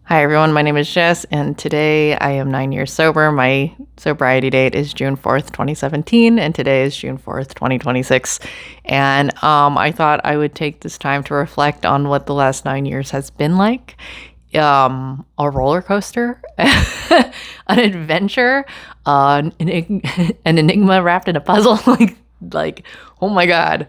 Hi everyone, my name is Jess, and today I am 9 years sober. My sobriety date is June 4th, 2017, and today is June 4th, 2026. And I thought I would take this time to reflect on what the last 9 years has been like. A roller coaster, an adventure, an enigma wrapped in a puzzle. like, oh my God.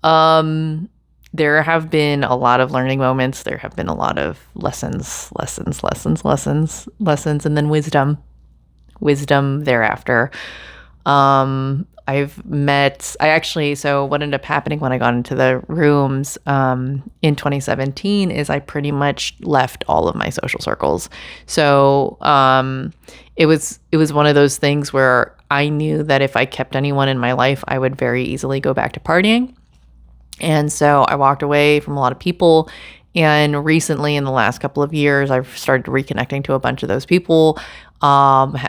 Um, there have been a lot of learning moments. There have been a lot of lessons, and then wisdom thereafter. So what ended up happening when I got into the rooms in 2017 is I pretty much left all of my social circles. So it was one of those things where I knew that if I kept anyone in my life, I would very easily go back to partying. And so I walked away from a lot of people. And recently, in the last couple of years, I've started reconnecting to a bunch of those people,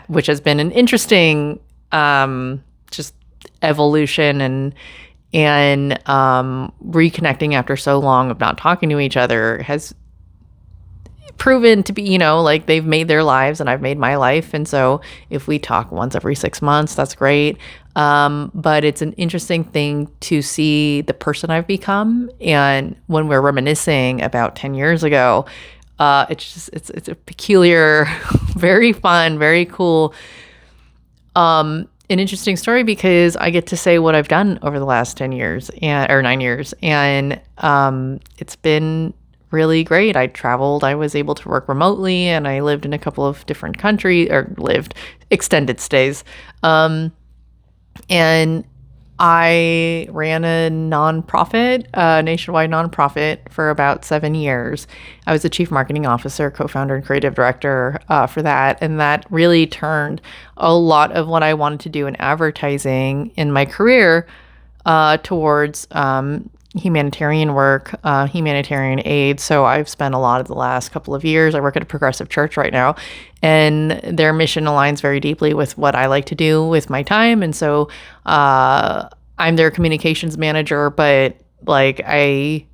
which has been an interesting just evolution and reconnecting after so long of not talking to each other has proven to be, like they've made their lives and I've made my life. And so if we talk once every 6 months, that's great. But it's an interesting thing to see the person I've become. And when we're reminiscing about 10 years ago, it's a peculiar, very fun, very cool, an interesting story because I get to say what I've done over the last 10 years or 9 years. And it's been really great. I traveled, I was able to work remotely, and I lived in a couple of different countries, or lived extended stays. And I ran a nationwide nonprofit for about 7 years. I was the chief marketing officer, co-founder, and creative director for that. And that really turned a lot of what I wanted to do in advertising in my career towards humanitarian work, humanitarian aid. So I've spent a lot of the last couple of years. I work at a progressive church right now, and their mission aligns very deeply with what I like to do with my time. And so I'm their communications manager, but a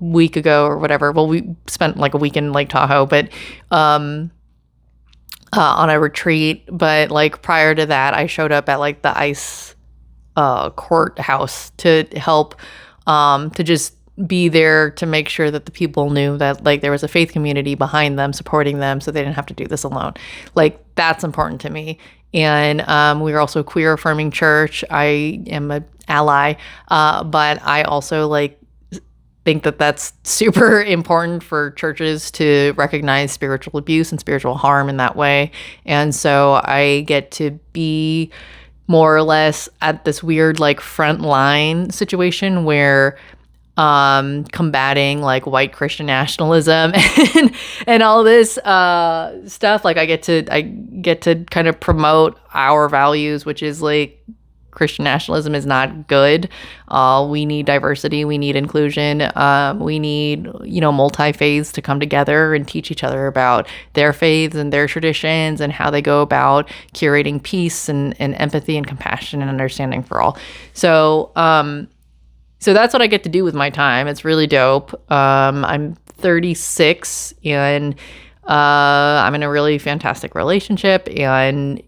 week ago or whatever, well, we spent like a week in Lake Tahoe, but on a retreat. But like prior to that, I showed up at like the ICE courthouse to help, to just be there to make sure that the people knew that like there was a faith community behind them, supporting them, so they didn't have to do this alone. Like that's important to me. And we are also a queer affirming church. I am an ally, but I also think that that's super important for churches to recognize spiritual abuse and spiritual harm in that way. And so I get to be more or less at this weird front line situation where combating white Christian nationalism and all this stuff. I get to kind of promote our values, which is Christian nationalism is not good. We need diversity. We need inclusion. We need, multi-faiths to come together and teach each other about their faiths and their traditions and how they go about curating peace and empathy and compassion and understanding for all. So that's what I get to do with my time. It's really dope. I'm 36 and I'm in a really fantastic relationship, and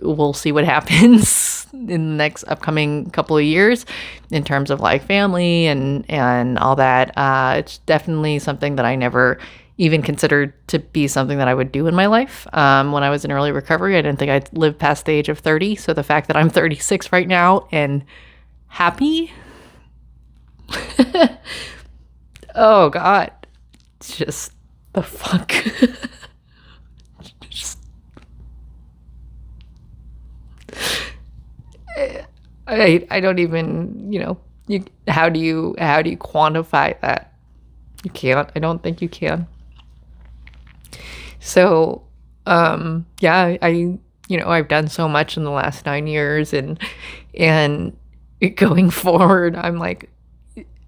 we'll see what happens in the next upcoming couple of years in terms of family and all that. It's definitely something that I never even considered to be something that I would do in my life. When I was in early recovery, I didn't think I'd live past the age of 30. So the fact that I'm 36 right now and happy, oh God, it's just the fuck. I don't even, how do you quantify that? You can't. I don't think you can. So, I've done so much in the last 9 years, and going forward, I'm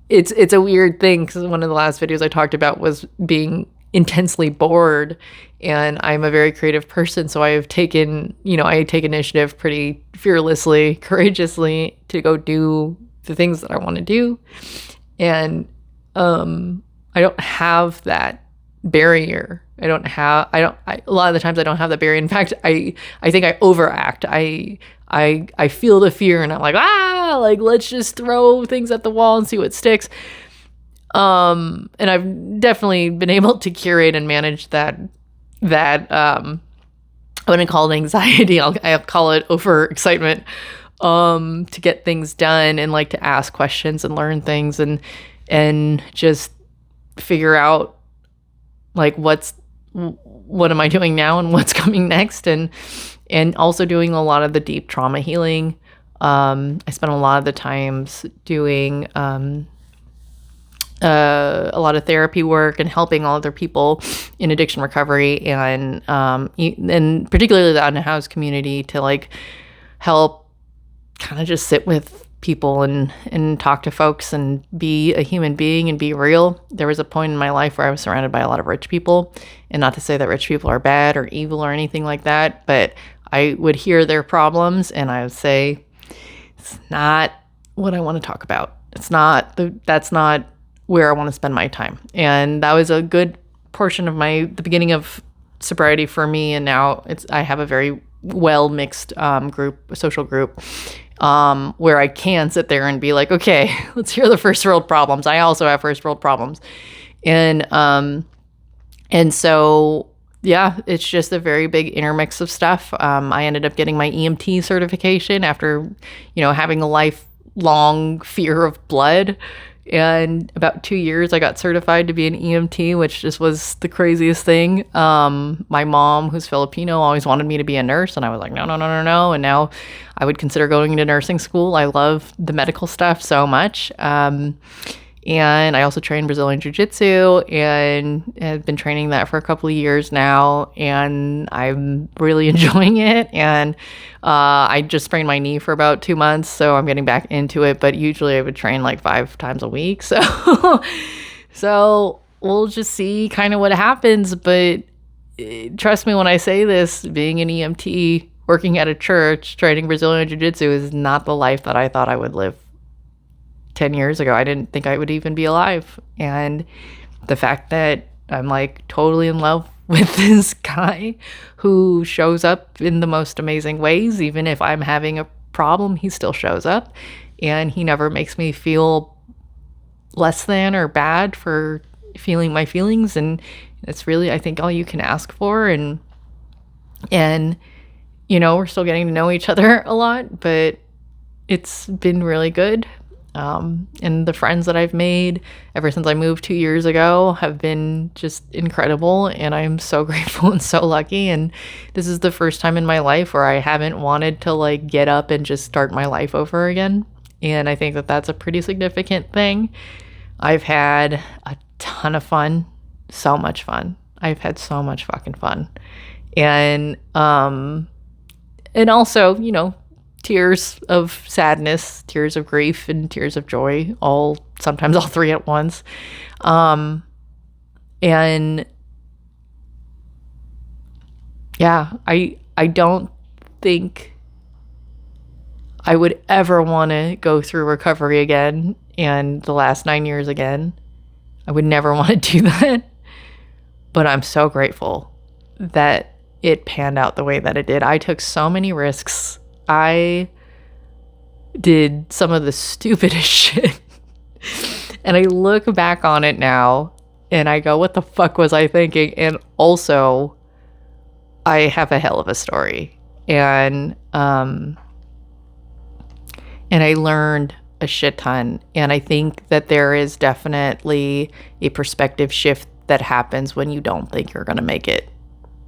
it's a weird thing because one of the last videos I talked about was being intensely bored, and I'm a very creative person, so I take initiative pretty fearlessly, courageously to go do the things that I want to do. And I don't have that barrier. A lot of the times I don't have the barrier. In fact, I think I overact. I feel the fear and I'm like, like let's just throw things at the wall and see what sticks. And I've definitely been able to curate and manage that I wouldn't call it anxiety. I'll call it overexcitement, to get things done and like to ask questions and learn things and just figure out like what am I doing now and what's coming next, and also doing a lot of the deep trauma healing. I spent a lot of the times doing a lot of therapy work and helping all other people in addiction recovery, and particularly the unhoused community, to like help kind of just sit with people and talk to folks and be a human being and be real. There was a point in my life where I was surrounded by a lot of rich people, and not to say that rich people are bad or evil or anything like that, but I would hear their problems and I would say, it's not what I want to talk about. That's not where I want to spend my time. And that was a good portion of the beginning of sobriety for me. And now I have a very well mixed social group, where I can sit there and be like, okay, let's hear the first world problems. I also have first world problems. And so, yeah, it's just a very big intermix of stuff. I ended up getting my EMT certification after, having a lifelong fear of blood. And about 2 years, I got certified to be an EMT, which just was the craziest thing. My mom, who's Filipino, always wanted me to be a nurse. And I was like, no. And now I would consider going to nursing school. I love the medical stuff so much. And I also train Brazilian Jiu-Jitsu and have been training that for a couple of years now. And I'm really enjoying it. And I just sprained my knee for about 2 months, so I'm getting back into it. But usually I would train like 5 times a week. So we'll just see kind of what happens. But trust me when I say this, being an EMT, working at a church, training Brazilian Jiu-Jitsu is not the life that I thought I would live 10 years ago. I didn't think I would even be alive. And the fact that I'm like totally in love with this guy who shows up in the most amazing ways, even if I'm having a problem, he still shows up, and he never makes me feel less than or bad for feeling my feelings. And it's really, I think, all you can ask for. And we're still getting to know each other a lot, but it's been really good. And the friends that I've made ever since I moved 2 years ago have been just incredible, and I'm so grateful and so lucky. And this is the first time in my life where I haven't wanted to like get up and just start my life over again. And I think that that's a pretty significant thing. I've had a ton of fun, so much fun. I've had so much fucking fun. And also, tears of sadness, tears of grief, and tears of joy, sometimes all three at once. And yeah, I don't think I would ever want to go through recovery again and the last 9 years again. I would never want to do that. But I'm so grateful that it panned out the way that it did. I took so many risks. I did some of the stupidest shit. And I look back on it now and I go, what the fuck was I thinking? And also, I have a hell of a story. And I learned a shit ton. And I think that there is definitely a perspective shift that happens when you don't think you're going to make it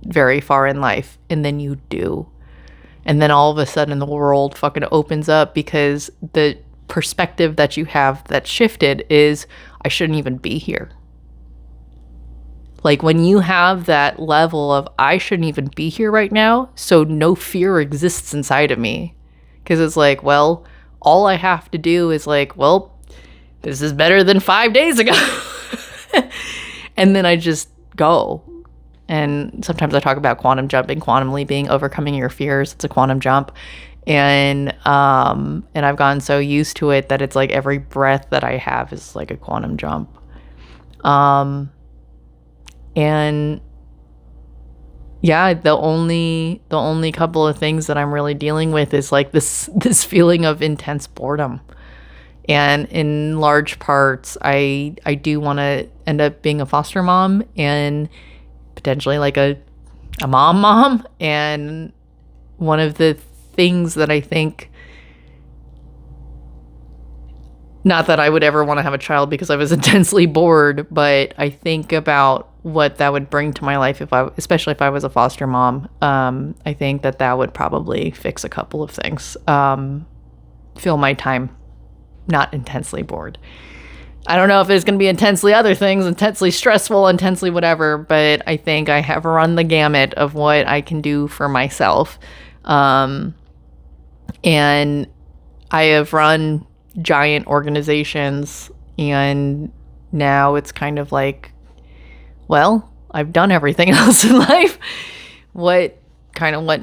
very far in life. And then you do. And then all of a sudden the world fucking opens up, because the perspective that you have that shifted is, I shouldn't even be here. Like when you have that level of, I shouldn't even be here right now, so no fear exists inside of me. Because it's like, well, all I have to do is like, well, this is better than 5 days ago. And then I just go. And sometimes I talk about quantum jumping, quantum leaping, overcoming your fears. It's a quantum jump. And I've gotten so used to it that it's like every breath that I have is like a quantum jump. And yeah, the only couple of things that I'm really dealing with is like this feeling of intense boredom. And in large parts, I do want to end up being a foster mom and potentially like a mom. And one of the things that I think, not that I would ever want to have a child because I was intensely bored, but I think about what that would bring to my life especially if I was a foster mom. I think that would probably fix a couple of things. Fill my time not intensely bored. I don't know if there's going to be intensely other things, intensely stressful, intensely whatever, but I think I have run the gamut of what I can do for myself. And I have run giant organizations, and now it's kind of like, well, I've done everything else in life. What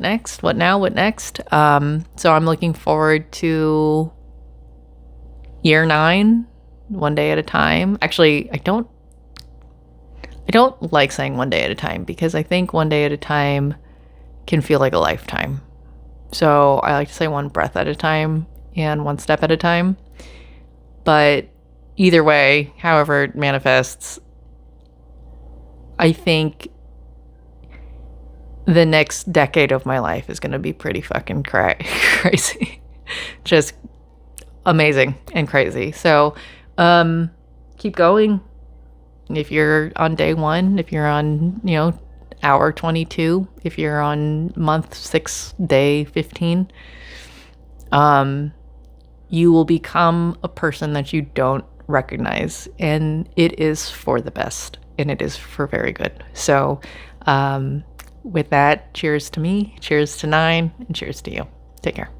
next? What now? What next? So I'm looking forward to year 9, one day at a time. Actually, I don't like saying one day at a time because I think one day at a time can feel like a lifetime. So I like to say one breath at a time and one step at a time. But either way, however it manifests, I think the next decade of my life is going to be pretty fucking crazy. Just amazing and crazy. So keep going. If you're on day 1, if you're on, hour 22, if you're on month 6, day 15, you will become a person that you don't recognize, and it is for the best, and it is for very good. So with that, cheers to me, cheers to 9, and cheers to you. Take care.